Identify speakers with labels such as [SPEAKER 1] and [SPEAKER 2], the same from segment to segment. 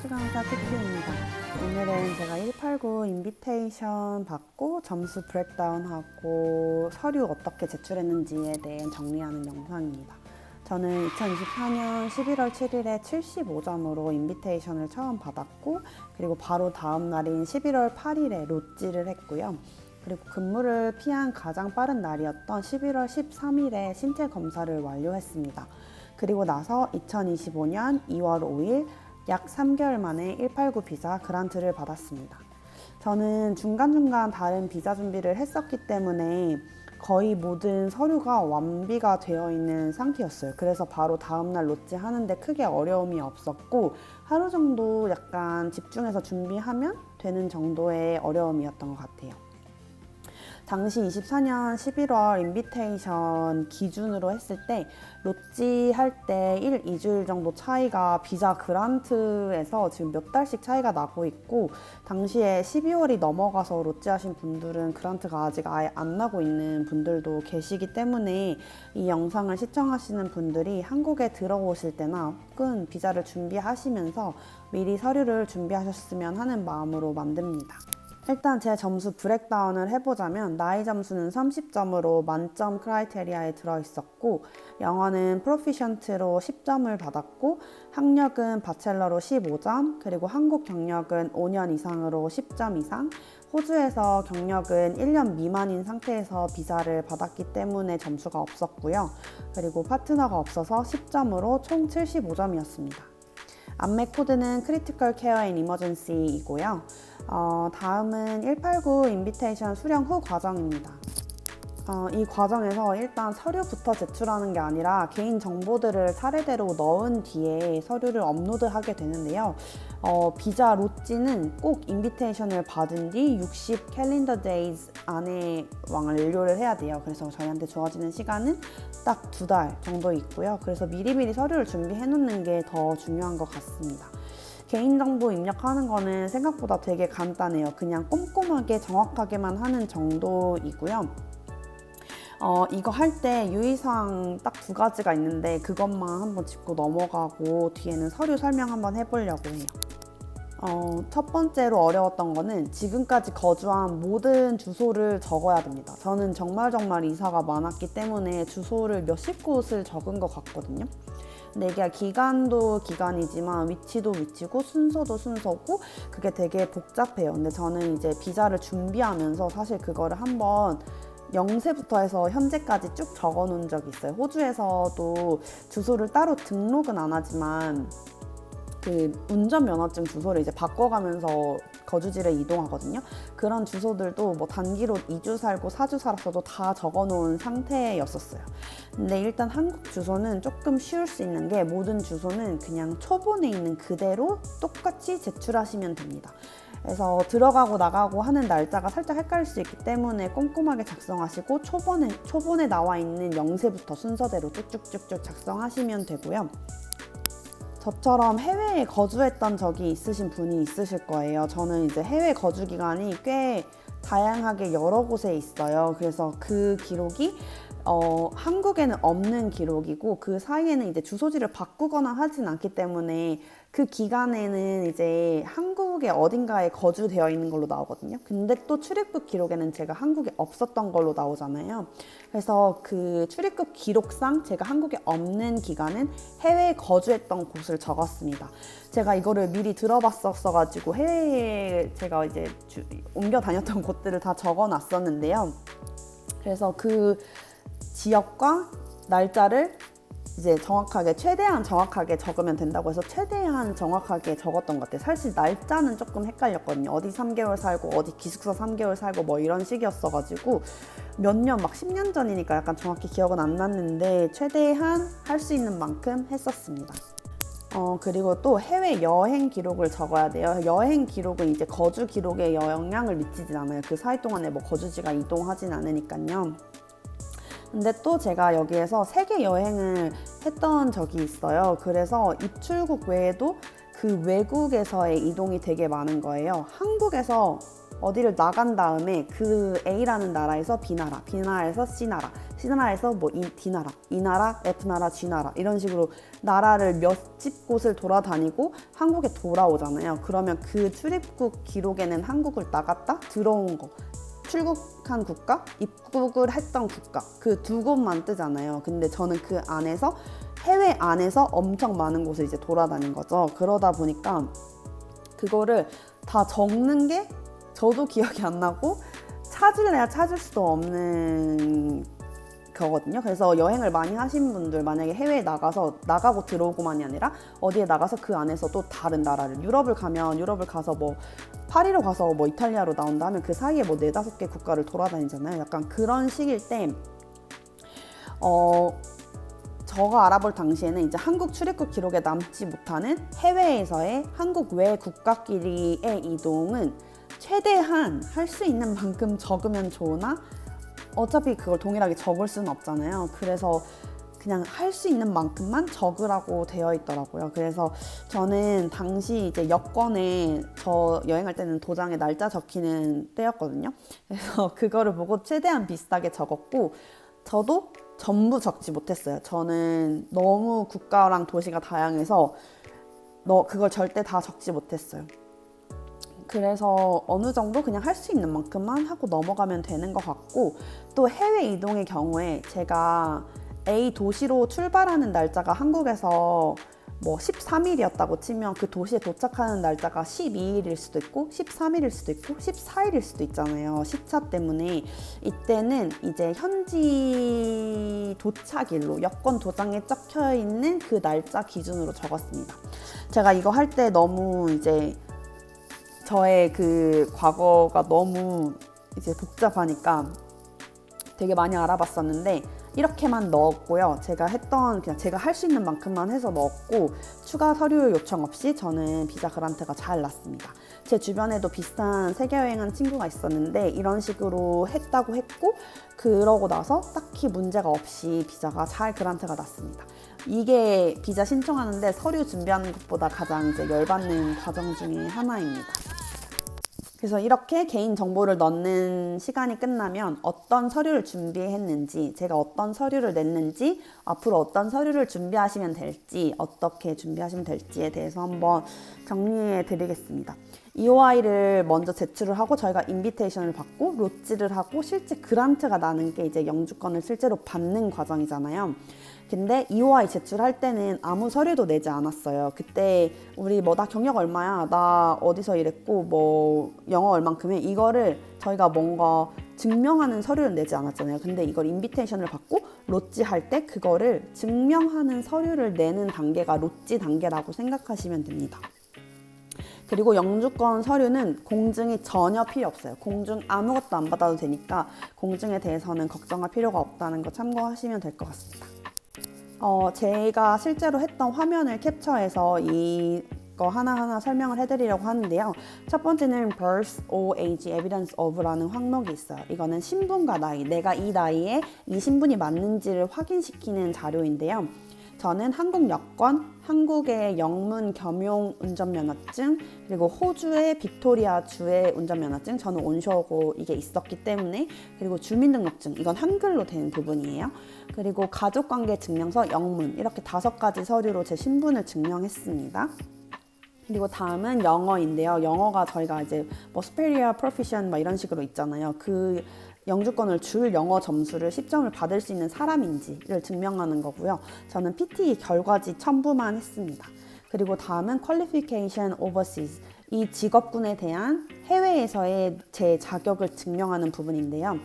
[SPEAKER 1] 헬스 강사 티키입니다. 오늘은 제가 189 인비테이션 받고 점수 브레이크다운하고 서류 어떻게 제출했는지에 대해 정리하는 영상입니다. 저는 2024년 11월 7일에 75점으로 인비테이션을 처음 받았고, 그리고 바로 다음 날인 11월 8일에 로찌를 했고요. 그리고 근무를 피한 가장 빠른 날이었던 11월 13일에 신체 검사를 완료했습니다. 그리고 나서 2025년 2월 5일 약 3개월 만에 189 비자 그란트를 받았습니다. 저는 중간중간 다른 비자 준비를 했었기 때문에 거의 모든 서류가 완비가 되어 있는 상태였어요. 그래서 바로 다음날 로찌 하는데 크게 어려움이 없었고, 하루 정도 약간 집중해서 준비하면 되는 정도의 어려움이었던 것 같아요. 당시 24년 11월 인비테이션 기준으로 했을 때 로찌 할 때 1, 2주일 정도 차이가 비자 그란트에서 지금 몇 달씩 차이가 나고 있고, 당시에 12월이 넘어가서 로찌 하신 분들은 그란트가 아직 아예 안 나고 있는 분들도 계시기 때문에 이 영상을 시청하시는 분들이 한국에 들어오실 때나 혹은 비자를 준비하시면서 미리 서류를 준비하셨으면 하는 마음으로 만듭니다. 일단 제 점수 브레이크다운을 해보자면, 나이 점수는 30점으로 만점 크라이테리아에 들어있었고, 영어는 프로피션트로 10점을 받았고, 학력은 바첼러로 15점, 그리고 한국 경력은 5년 이상으로 10점 이상, 호주에서 경력은 1년 미만인 상태에서 비자를 받았기 때문에 점수가 없었고요. 그리고 파트너가 없어서 10점으로 총 75점이었습니다. 안매 코드는 크리티컬 케어 앤 이머전시이고요. 다음은 189 인비테이션 수령 후 과정입니다. 이 과정에서 일단 서류부터 제출하는 게 아니라 개인 정보들을 차례대로 넣은 뒤에 서류를 업로드하게 되는데요. 비자 로찌는 꼭 인비테이션을 받은 뒤 60 캘린더 데이즈 안에 완료를 해야 돼요. 그래서 저희한테 주어지는 시간은 딱 2달 정도 있고요. 그래서 미리미리 서류를 준비해 놓는 게 더 중요한 것 같습니다. 개인정보 입력하는 거는 생각보다 되게 간단해요. 그냥 꼼꼼하게 정확하게만 하는 정도이고요. 이거 할 때 유의사항 딱 2가지가 있는데 그것만 한번 짚고 넘어가고 뒤에는 서류 설명 한번 해보려고 해요. 첫 번째로 어려웠던 거는 지금까지 거주한 모든 주소를 적어야 됩니다. 저는 정말 이사가 많았기 때문에 주소를 몇십 곳을 적은 것 같거든요. 근데 이게 기간도 기간이지만 위치도 위치고 순서도 순서고 그게 되게 복잡해요. 근데 저는 이제 비자를 준비하면서 사실 그거를 한번 0세부터 해서 현재까지 쭉 적어 놓은 적이 있어요. 호주에서도 주소를 따로 등록은 안 하지만 그 운전면허증 주소를 이제 바꿔가면서 거주지를 이동하거든요. 그런 주소들도 뭐 단기로 2주 살고 4주 살았어도 다 적어놓은 상태였었어요. 근데 일단 한국 주소는 조금 쉬울 수 있는 게, 모든 주소는 그냥 초본에 있는 그대로 똑같이 제출하시면 됩니다. 그래서 들어가고 나가고 하는 날짜가 살짝 헷갈릴 수 있기 때문에 꼼꼼하게 작성하시고 초본에 나와 있는 0세부터 순서대로 쭉쭉쭉쭉 작성하시면 되고요. 저처럼 해외에 거주했던 적이 있으신 분이 있으실 거예요. 저는 이제 해외 거주 기간이 꽤 다양하게 여러 곳에 있어요. 그래서 그 기록이 한국에는 없는 기록이고, 그 사이에는 이제 주소지를 바꾸거나 하진 않기 때문에 그 기간에는 이제 한국의 어딘가에 거주되어 있는 걸로 나오거든요. 근데 또 출입국 기록에는 제가 한국에 없었던 걸로 나오잖아요. 그래서 그 출입국 기록상 제가 한국에 없는 기간은 해외에 거주했던 곳을 적었습니다. 제가 이거를 미리 들어봤었어가지고 해외에 제가 이제 옮겨 다녔던 곳들을 다 적어놨었는데요. 그래서 그 지역과 날짜를 이제 최대한 정확하게 적으면 된다고 해서 최대한 정확하게 적었던 것 같아요. 사실 날짜는 조금 헷갈렸거든요. 어디 3개월 살고 어디 기숙사 3개월 살고 뭐 이런 식이었어가지고 몇 년 막 10년 전이니까 약간 정확히 기억은 안 났는데 최대한 할 수 있는 만큼 했었습니다. 그리고 또 해외 여행 기록을 적어야 돼요. 여행 기록은 이제 거주 기록에 영향을 미치진 않아요. 그 사이 동안에 뭐 거주지가 이동하진 않으니까요. 근데 또 제가 여기에서 세계 여행을 했던 적이 있어요. 그래서 입출국 외에도 그 외국에서의 이동이 되게 많은 거예요. 한국에서 어디를 나간 다음에 그 A라는 나라에서 B나라, B나라에서 C나라, C나라에서 뭐 D나라, E나라, F나라, G나라 이런 식으로 나라를 몇십 곳을 돌아다니고 한국에 돌아오잖아요. 그러면 그 출입국 기록에는 한국을 나갔다 들어온 거, 출국한 국가, 입국을 했던 국가 그 두 곳만 뜨잖아요. 근데 저는 그 안에서 해외 안에서 엄청 많은 곳을 이제 돌아다닌 거죠. 그러다 보니까 그거를 다 적는 게 저도 기억이 안 나고 찾을래야 찾을 수도 없는 거거든요. 그래서 여행을 많이 하신 분들 만약에 해외에 나가고 들어오고만이 아니라 어디에 나가서 그 안에서 또 다른 나라를 유럽을 가서 뭐 파리로 가서 뭐 이탈리아로 나온다 하면 그 사이에 뭐 4-5개 국가를 돌아다니잖아요. 약간 그런 식일 때 저가 알아볼 당시에는 이제 한국 출입국 기록에 남지 못하는 해외에서의 한국 외 국가끼리의 이동은 최대한 할 수 있는 만큼 적으면 좋으나 어차피 그걸 동일하게 적을 수는 없잖아요. 그래서 그냥 할 수 있는 만큼만 적으라고 되어 있더라고요. 그래서 저는 당시 이제 여권에 저 여행할 때는 도장에 날짜 적히는 때였거든요. 그래서 그거를 보고 최대한 비슷하게 적었고 저도 전부 적지 못했어요. 저는 너무 국가랑 도시가 다양해서 그걸 절대 다 적지 못했어요. 그래서 어느 정도 그냥 할 수 있는 만큼만 하고 넘어가면 되는 것 같고 또 해외 이동의 경우에 제가 A 도시로 출발하는 날짜가 한국에서 뭐 13일이었다고 치면 그 도시에 도착하는 날짜가 12일일 수도 있고 13일일 수도 있고 14일일 수도 있잖아요. 시차 때문에 이때는 이제 현지 도착일로 여권 도장에 적혀 있는 그 날짜 기준으로 적었습니다. 제가 이거 할 때 너무 이제 저의 그 과거가 너무 이제 복잡하니까 되게 많이 알아봤었는데 이렇게만 넣었고요. 그냥 제가 할 수 있는 만큼만 해서 넣었고 추가 서류 요청 없이 저는 비자 그란트가 잘 났습니다. 제 주변에도 비슷한 세계 여행한 친구가 있었는데 이런 식으로 했다고 했고 그러고 나서 딱히 문제가 없이 비자가 잘 그란트가 났습니다. 이게 비자 신청하는데 서류 준비하는 것보다 가장 이제 열받는 과정 중에 하나입니다. 그래서 이렇게 개인 정보를 넣는 시간이 끝나면 어떤 서류를 준비했는지, 제가 어떤 서류를 냈는지, 앞으로 어떤 서류를 준비하시면 될지, 어떻게 준비하시면 될지에 대해서 한번 정리해 드리겠습니다. EOI를 먼저 제출을 하고 저희가 인비테이션을 받고 로찌를 하고 실제 그란트가 나는 게 이제 영주권을 실제로 받는 과정이잖아요. 근데 EOI 제출할 때는 아무 서류도 내지 않았어요. 그때 우리 뭐 나 경력 얼마야, 나 어디서 일했고 뭐 영어 얼만큼 해, 이거를 저희가 뭔가 증명하는 서류를 내지 않았잖아요. 근데 이걸 인비테이션을 받고 로찌 할 때 그거를 증명하는 서류를 내는 단계가 로찌 단계라고 생각하시면 됩니다. 그리고 영주권 서류는 공증이 전혀 필요 없어요. 공증 아무것도 안 받아도 되니까 공증에 대해서는 걱정할 필요가 없다는 거 참고하시면 될 것 같습니다. 제가 실제로 했던 화면을 캡처해서 이거 하나하나 설명을 해드리려고 하는데요. 첫 번째는 birth or age evidence of라는 항목이 있어요. 이거는 신분과 나이, 내가 이 나이에 이 신분이 맞는지를 확인시키는 자료인데요. 저는 한국 여권, 한국의 영문 겸용 운전면허증, 그리고 호주의 빅토리아주의 운전면허증, 저는 온쇼고 이게 있었기 때문에, 그리고 주민등록증, 이건 한글로 된 부분이에요. 그리고 가족관계 증명서, 영문, 이렇게 5가지 서류로 제 신분을 증명했습니다. 그리고 다음은 영어인데요. 영어가 저희가 이제 뭐 superior, proficient 막 이런 식으로 있잖아요. 그 영주권을 줄 영어 점수를 10점을 받을 수 있는 사람인지를 증명하는 거고요. 저는 PTE 결과지 첨부만 했습니다. 그리고 다음은 qualification overseas, 이 직업군에 대한 해외에서의 제 자격을 증명하는 부분인데요.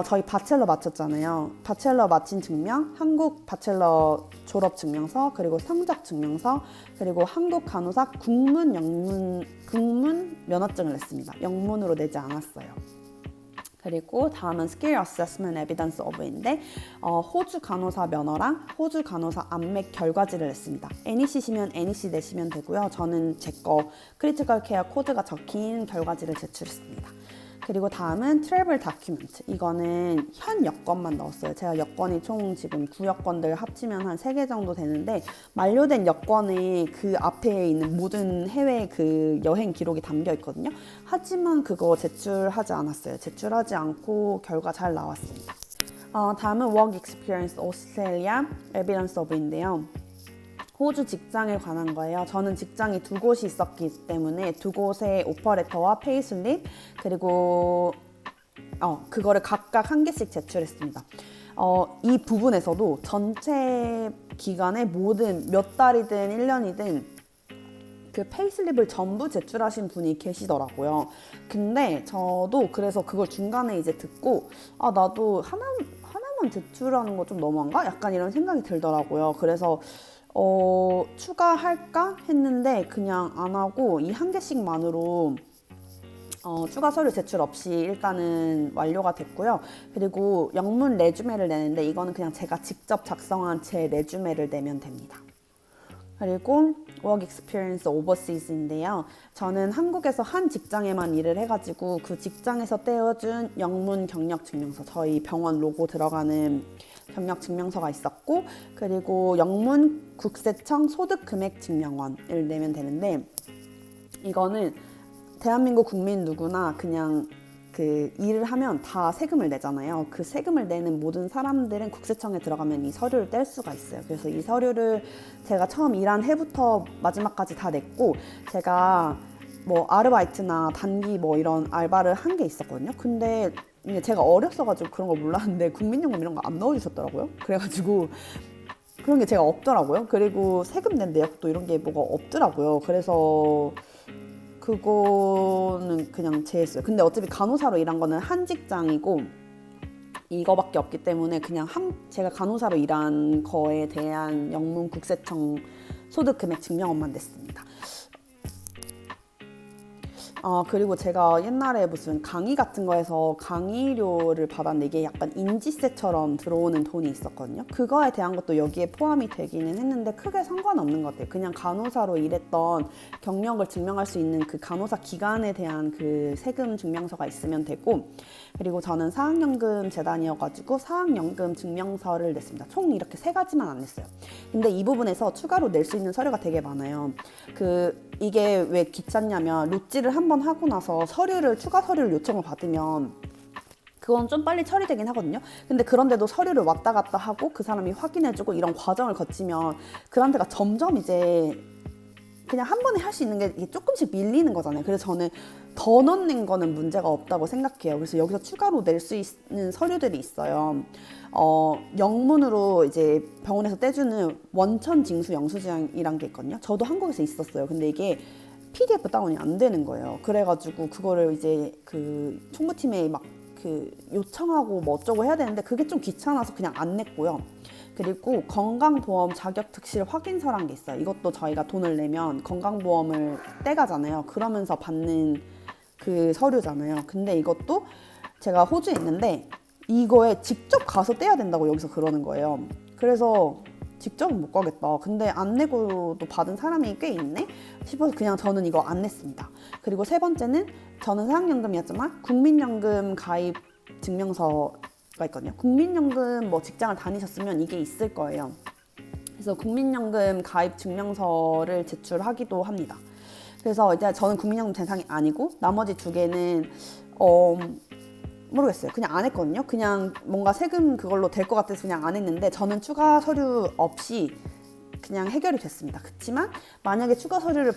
[SPEAKER 1] 저희 바첼러 마쳤잖아요. 바첼러 마친 증명, 한국 바첼러 졸업 증명서, 그리고 성적 증명서, 그리고 한국 간호사 국문 면허증을 냈습니다. 영문으로 내지 않았어요. 그리고 다음은 Skill Assessment Evidence of인데 호주 간호사 면허랑 호주 간호사 안맥 결과지를 냈습니다. NEC시면 NEC 내시면 되고요. 저는 제 거 크리티컬 케어 코드가 적힌 결과지를 제출했습니다. 그리고 다음은 트래블 다큐멘트. 이거는 현 여권만 넣었어요. 제가 여권이 총 지금 9여권들 합치면 한 3개 정도 되는데 만료된 여권에 그 앞에 있는 모든 해외 그 여행 기록이 담겨 있거든요. 하지만 그거 제출하지 않았어요. 제출하지 않고 결과 잘 나왔습니다. 다음은 Work Experience Australia Evidence of인데요. 호주 직장에 관한 거예요. 저는 직장이 2곳이 있었기 때문에 2곳의 오퍼레터와 페이슬립 그리고 그거를 각각 1개씩 제출했습니다. 이 부분에서도 전체 기간에 모든 몇 달이든 1년이든 그 페이슬립을 전부 제출하신 분이 계시더라고요. 근데 저도 그래서 그걸 중간에 이제 듣고 나도 하나만 제출하는 거 좀 너무한가? 약간 이런 생각이 들더라고요. 그래서 추가할까 했는데 그냥 안 하고 이 1개씩만으로 추가 서류 제출 없이 일단은 완료가 됐고요. 그리고 영문 레주메를 내는데 이거는 그냥 제가 직접 작성한 제 레주메를 내면 됩니다. 그리고 Work Experience Overseas인데요. 저는 한국에서 한 직장에만 일을 해가지고 그 직장에서 떼어준 영문 경력 증명서, 저희 병원 로고 들어가는 경력 증명서가 있었고, 그리고 영문 국세청 소득금액 증명원을 내면 되는데, 이거는 대한민국 국민 누구나 그냥 그 일을 하면 다 세금을 내잖아요. 그 세금을 내는 모든 사람들은 국세청에 들어가면 이 서류를 뗄 수가 있어요. 그래서 이 서류를 제가 처음 일한 해부터 마지막까지 다 냈고, 제가 뭐 아르바이트나 단기 뭐 이런 알바를 한 게 있었거든요. 근데 이게 제가 어렸어가지고 그런 걸 몰랐는데 국민연금 이런 거 안 넣어주셨더라고요. 그래가지고 그런 게 제가 없더라고요. 그리고 세금 낸 내역도 이런 게 뭐가 없더라고요. 그래서 그거는 그냥 제했어요. 근데 어차피 간호사로 일한 거는 한 직장이고 이거밖에 없기 때문에 그냥 제가 간호사로 일한 거에 대한 영문 국세청 소득금액 증명원만 냈습니다. 그리고 제가 옛날에 무슨 강의 같은 거에서 강의료를 받았는데 이게 약간 인지세처럼 들어오는 돈이 있었거든요. 그거에 대한 것도 여기에 포함이 되기는 했는데 크게 상관없는 것 같아요. 그냥 간호사로 일했던 경력을 증명할 수 있는 그 간호사 기간에 대한 그 세금 증명서가 있으면 되고, 그리고 저는 사학연금 재단이어가지고 사학연금 증명서를 냈습니다. 총 이렇게 3가지만 안 냈어요. 근데 이 부분에서 추가로 낼 수 있는 서류가 되게 많아요. 이게 왜 귀찮냐면 로찌를 한번 하고 나서 추가 서류를 요청을 받으면 그건 좀 빨리 처리되긴 하거든요. 근데 그런데도 서류를 왔다 갔다 하고 그 사람이 확인해주고 이런 과정을 거치면 그 상태가 점점 이제 그냥 한 번에 할 수 있는 게 조금씩 밀리는 거잖아요. 그래서 저는 더 넣는 거는 문제가 없다고 생각해요. 그래서 여기서 추가로 낼 수 있는 서류들이 있어요. 영문으로 이제 병원에서 떼주는 원천 징수 영수증이란 게 있거든요. 저도 한국에서 있었어요. 근데 이게 PDF 다운이 안 되는 거예요. 그래가지고 그거를 이제 그 총무팀에 막 요청하고 뭐 어쩌고 해야 되는데 그게 좀 귀찮아서 그냥 안 냈고요. 그리고 건강보험 자격특실 확인서란 게 있어요. 이것도 저희가 돈을 내면 건강보험을 떼가잖아요. 그러면서 받는 그 서류잖아요. 근데 이것도 제가 호주에 있는데 이거에 직접 가서 떼야 된다고 여기서 그러는 거예요. 그래서 직접은 못 가겠다. 근데 안 내고도 받은 사람이 꽤 있네 싶어서 그냥 저는 이거 안 냈습니다. 그리고 3번째는 저는 사학연금이었지만 국민연금 가입 증명서가 있거든요. 국민연금 뭐 직장을 다니셨으면 이게 있을 거예요. 그래서 국민연금 가입 증명서를 제출하기도 합니다. 그래서 이제 저는 국민연금 대상이 아니고 나머지 2개는 모르겠어요. 그냥 안 했거든요. 그냥 뭔가 세금 그걸로 될 것 같아서 그냥 안 했는데 저는 추가 서류 없이 그냥 해결이 됐습니다. 그렇지만 만약에 추가 서류를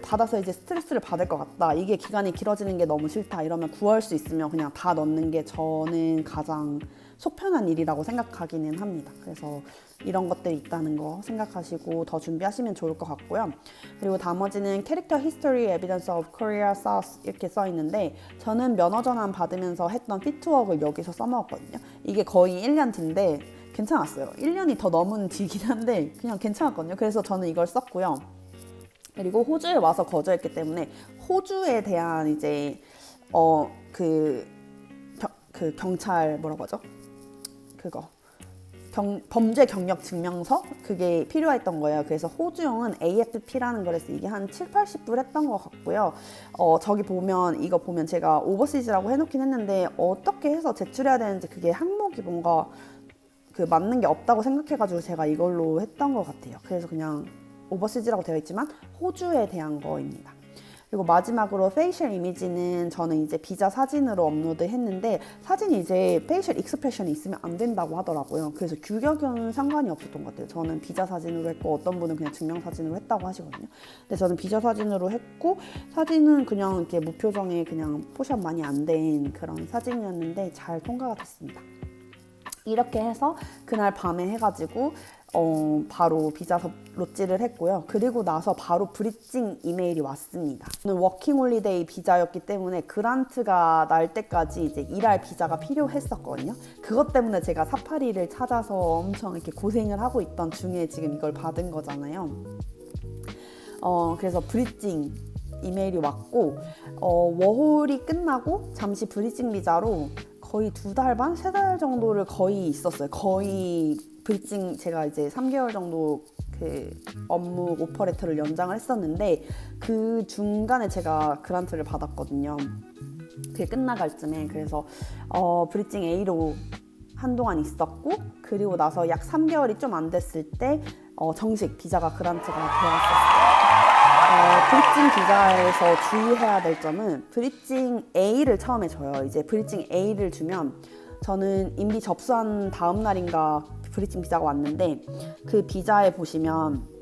[SPEAKER 1] 받아서 이제 스트레스를 받을 것 같다. 이게 기간이 길어지는 게 너무 싫다. 이러면 구할 수 있으면 그냥 다 넣는 게 저는 가장 속 편한 일이라고 생각하기는 합니다. 그래서 이런 것들이 있다는 거 생각하시고 더 준비하시면 좋을 것 같고요. 그리고 나머지는 캐릭터 히스토리 에비던스 오브 코리아 사우스 이렇게 써 있는데 저는 면허 전환 받으면서 했던 피트웍을 여기서 써먹었거든요. 이게 거의 1년 뒤인데 괜찮았어요. 1년이 더 넘은 뒤긴 한데 그냥 괜찮았거든요. 그래서 저는 이걸 썼고요. 그리고 호주에 와서 거주했기 때문에 호주에 대한 이제 경찰 뭐라고 하죠? 그거 범죄 경력 증명서 그게 필요했던 거예요. 그래서 호주용은 AFP라는 거라서 이게 한 7, 80불 했던 것 같고요. 저기 보면 이거 보면 제가 오버시즈라고 해놓긴 했는데 어떻게 해서 제출해야 되는지 그게 항목이 뭔가 그 맞는 게 없다고 생각해가지고 제가 이걸로 했던 것 같아요. 그래서 그냥 오버시즈라고 되어 있지만 호주에 대한 거입니다. 그리고 마지막으로 페이셜 이미지는 저는 이제 비자 사진으로 업로드 했는데 사진이 이제 페이셜 익스프레션이 있으면 안 된다고 하더라고요. 그래서 규격은 상관이 없었던 것 같아요. 저는 비자 사진으로 했고 어떤 분은 그냥 증명 사진으로 했다고 하시거든요. 근데 저는 비자 사진으로 했고 사진은 그냥 이렇게 무표정에 그냥 포샵 많이 안 된 그런 사진이었는데 잘 통과가 됐습니다. 이렇게 해서 그날 밤에 해가지고 바로 비자 로찌를 했고요. 그리고 나서 바로 브리징 이메일이 왔습니다. 저는 워킹홀리데이 비자였기 때문에 그란트가 날 때까지 이제 일할 비자가 필요했었거든요. 그것 때문에 제가 사파리를 찾아서 엄청 이렇게 고생을 하고 있던 중에 지금 이걸 받은 거잖아요. 그래서 브리징 이메일이 왔고 워홀이 끝나고 잠시 브리징 비자로 거의 2달 반, 3달 정도를 거의 있었어요. 거의 브리징 제가 이제 3개월 정도 그 업무 오퍼 레터를 연장을 했었는데 그 중간에 제가 그란트를 받았거든요. 그게 끝나갈 쯤에. 그래서 브리징 A로 한동안 있었고 그리고 나서 약 3개월이 좀 안 됐을 때 정식 비자가 그란트가 되었었어요. 브리징 비자에서 주의해야 될 점은 브리징 A를 처음에 줘요. 이제 브리징 A를 주면 저는 인비 접수한 다음 날인가 브리징 비자가 왔는데 그 비자에 보시면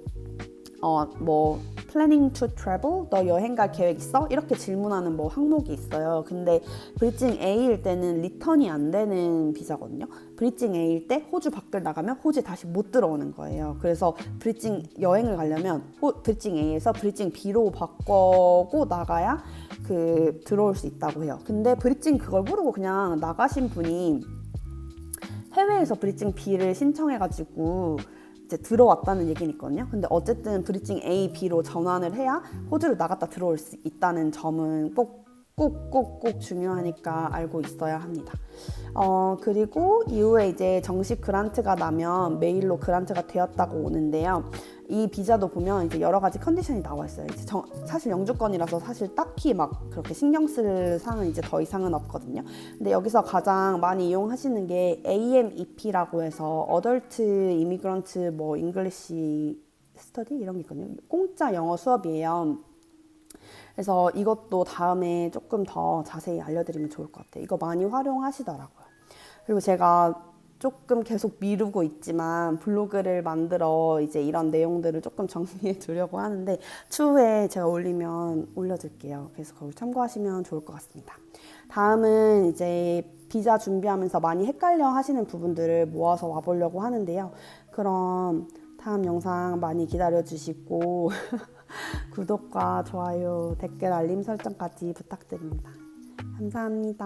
[SPEAKER 1] 뭐 planning to travel? 너 여행 갈 계획 있어? 이렇게 질문하는 뭐 항목이 있어요. 근데 브리징 A일 때는 리턴이 안 되는 비자거든요. 브리징 A일 때 호주 밖을 나가면 호주에 다시 못 들어오는 거예요. 그래서 브리징 여행을 가려면 브리징 A에서 브리징 B로 바꾸고 나가야 들어올 수 있다고 해요. 근데 브리징 그걸 모르고 그냥 나가신 분이 해외에서 브리징 B를 신청해가지고 이제 들어왔다는 얘기는 있거든요. 근데 어쨌든 브리징 A, B로 전환을 해야 호주를 나갔다 들어올 수 있다는 점은 꼭 중요하니까 알고 있어야 합니다. 그리고 이후에 이제 정식 그란트가 나면 메일로 그란트가 되었다고 오는데요. 이 비자도 보면 이제 여러 가지 컨디션이 나와 있어요. 이제 사실 영주권이라서 사실 딱히 막 그렇게 신경 쓸 사항은 이제 더 이상은 없거든요. 근데 여기서 가장 많이 이용하시는 게 AMEP라고 해서 어덜트 이미그런트 뭐 잉글리시 스터디 이런 게 있거든요. 공짜 영어 수업이에요. 그래서 이것도 다음에 조금 더 자세히 알려드리면 좋을 것 같아요. 이거 많이 활용하시더라고요. 그리고 제가 조금 계속 미루고 있지만 블로그를 만들어 이제 이런 내용들을 조금 정리해 두려고 하는데 추후에 제가 올려둘게요. 그래서 거기 참고하시면 좋을 것 같습니다. 다음은 이제 비자 준비하면서 많이 헷갈려 하시는 부분들을 모아서 와보려고 하는데요. 그럼 다음 영상 많이 기다려주시고 구독과 좋아요, 댓글, 알림 설정까지 부탁드립니다. 감사합니다.